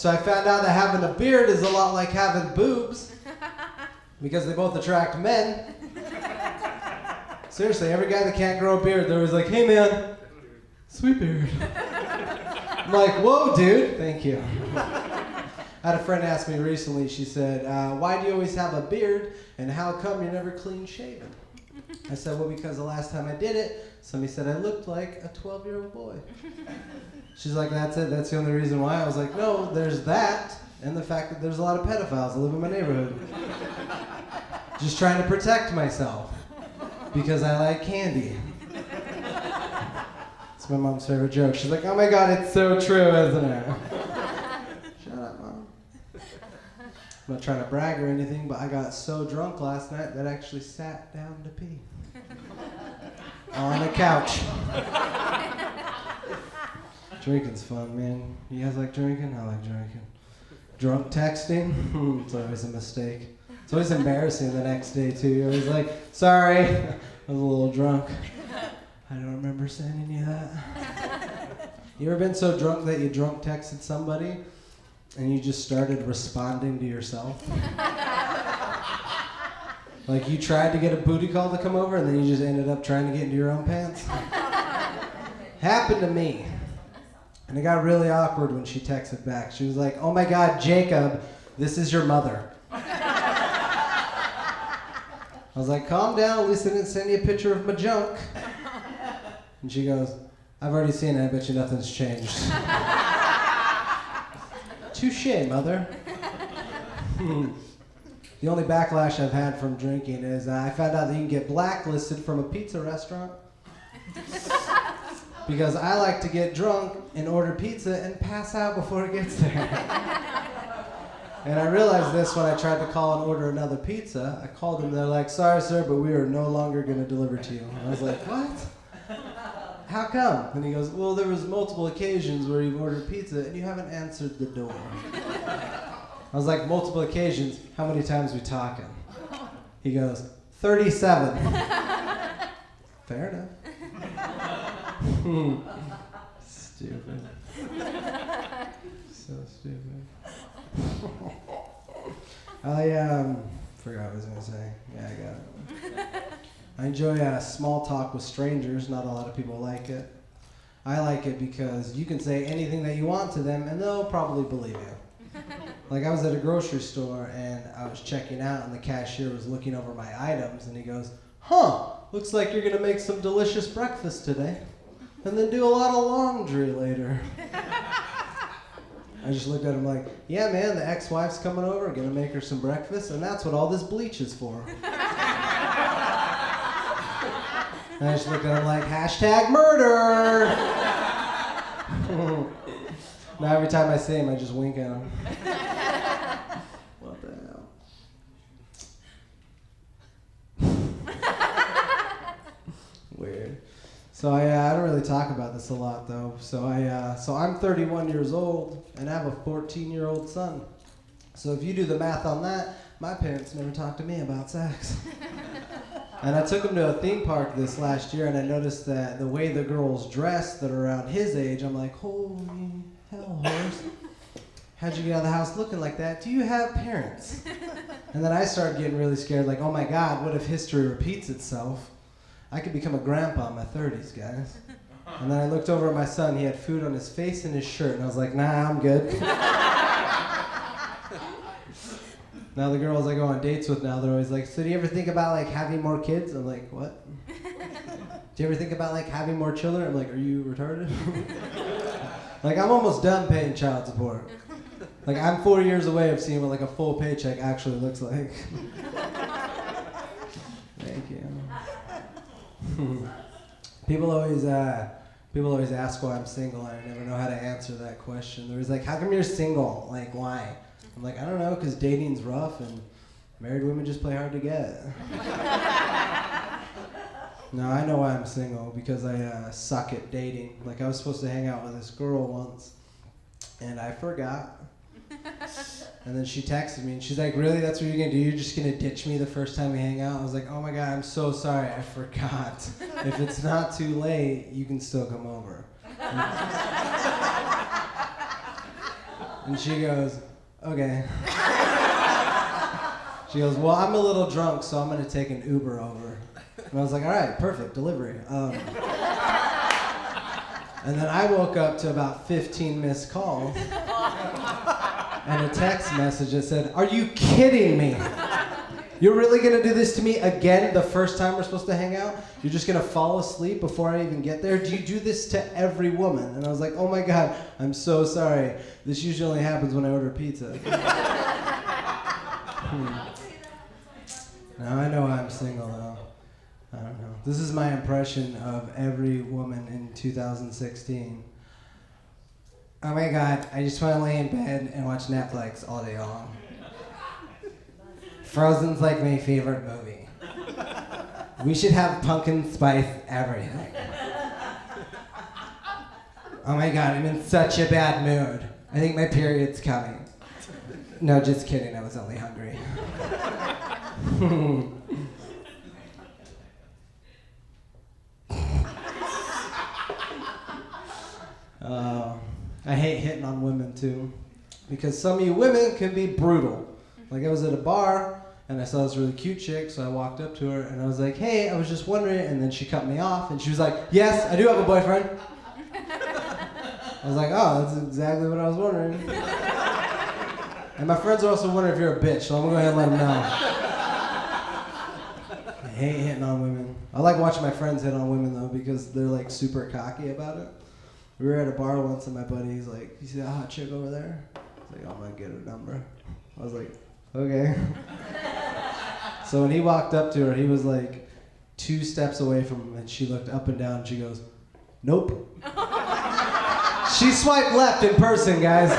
So I found out that having a beard is a lot like having boobs because they both attract men. Seriously, every guy that can't grow a beard, they're always like, hey man, sweet beard. I'm like, whoa dude, thank you. I had a friend ask me recently, she said, why do you always have a beard and how come you're never clean shaven? I said, well, because the last time I did it, somebody said I looked like a 12-year-old boy. She's like, that's it, that's the only reason why. I was like, no, there's that and the fact that there's a lot of pedophiles that live in my neighborhood. Just trying to protect myself because I like candy. It's my mom's favorite joke. She's like, oh my God, it's so true, isn't it? Shut up, Mom. I'm not trying to brag or anything, but I got so drunk last night that I actually sat down to pee. On a couch. Drinking's fun, man. You guys like drinking? I like drinking. Drunk texting? It's always a mistake. It's always embarrassing the next day, too. You're always like, sorry, I was a little drunk. I don't remember saying any of that. You ever been so drunk that you drunk texted somebody and you just started responding to yourself? Like you tried to get a booty call to come over and then you just ended up trying to get into your own pants? Happened to me. And it got really awkward when she texted back. She was like, oh my God, Jacob, this is your mother. I was like, calm down, at least I didn't send you a picture of my junk. And she goes, I've already seen it, I bet you nothing's changed. Touché, mother. The only backlash I've had from drinking is I found out that you can get blacklisted from a pizza restaurant. Because I like to get drunk and order pizza and pass out before it gets there. And I realized this when I tried to call and order another pizza. I called them, they're like, sorry sir, but we are no longer going to deliver to you. And I was like, what? How come? And he goes, well, there was multiple occasions where you've ordered pizza and you haven't answered the door. I was like, multiple occasions? How many times we talking? He goes, 37. Fair enough. Stupid. So stupid. I forgot what I was gonna say. Yeah, I got it. I enjoy small talk with strangers. Not a lot of people like it. I like it because you can say anything that you want to them and they'll probably believe you. Like I was at a grocery store and I was checking out and the cashier was looking over my items and he goes, huh, looks like you're gonna make some delicious breakfast today and then do a lot of laundry later. I just looked at him like, yeah man, the ex-wife's coming over, gonna make her some breakfast and that's what all this bleach is for. And I just looked at him like, hashtag murder! Now every time I see him, I just wink at him. What the hell? Weird. So I don't really talk about this a lot though. So I'm 31 years old and I have a 14-year-old son. So if you do the math on that, my parents never talked to me about sex. And I took him to a theme park this last year and I noticed that the way the girls dress that are around his age, I'm like, holy hell, horse. How'd you get out of the house looking like that? Do you have parents? And then I started getting really scared, like, oh my God, what if history repeats itself? I could become a grandpa in my 30s, guys. And then I looked over at my son, he had food on his face and his shirt, and I was like, nah, I'm good. Now the girls I go on dates with now, they're always like, so do you ever think about like having more kids? I'm like, what? Do you ever think about like having more children? I'm like, are you retarded? Like I'm almost done paying child support. Like I'm 4 years away of seeing what like a full paycheck actually looks like. Thank you. People always ask why I'm single and I never know how to answer that question. They're always like, how come you're single? Like why? I'm like, I don't know, because dating's rough and married women just play hard to get. No, I know why I'm single, because I suck at dating. Like I was supposed to hang out with this girl once and I forgot. And then she texted me and she's like, really, that's what you're gonna do? You're just gonna ditch me the first time we hang out? I was like, oh my God, I'm so sorry, I forgot. If it's not too late, you can still come over. And she goes, okay. She goes, well, I'm a little drunk, so I'm going to take an Uber over. And I was like, all right, perfect, delivery. And then I woke up to about 15 missed calls and a text message that said, are you kidding me? You're really gonna do this to me again the first time we're supposed to hang out? You're just gonna fall asleep before I even get there? Do you do this to every woman? And I was like, oh my God, I'm so sorry. This usually only happens when I order pizza. Now I know I'm single though. I don't know. This is my impression of every woman in 2016. Oh my God, I just want to lay in bed and watch Netflix all day long. Frozen's like my favorite movie. We should have pumpkin spice everything. Oh my God, I'm in such a bad mood. I think my period's coming. No, just kidding, I was only hungry. I hate hitting on women too, because some of you women can be brutal. Like I was at a bar and I saw this really cute chick, so I walked up to her and I was like, hey, I was just wondering, and then she cut me off and she was like, yes, I do have a boyfriend. I was like, oh, that's exactly what I was wondering. And my friends are also wondering if you're a bitch, so I'm gonna go ahead and let them know. I hate hitting on women. I like watching my friends hit on women though, because they're like super cocky about it. We were at a bar once and my buddy's like, you see that hot chick over there? I was like, I'm gonna get her number. I was like, okay. So when he walked up to her, he was like 2 steps away from him and she looked up and down and she goes, nope. She swiped left in person, guys.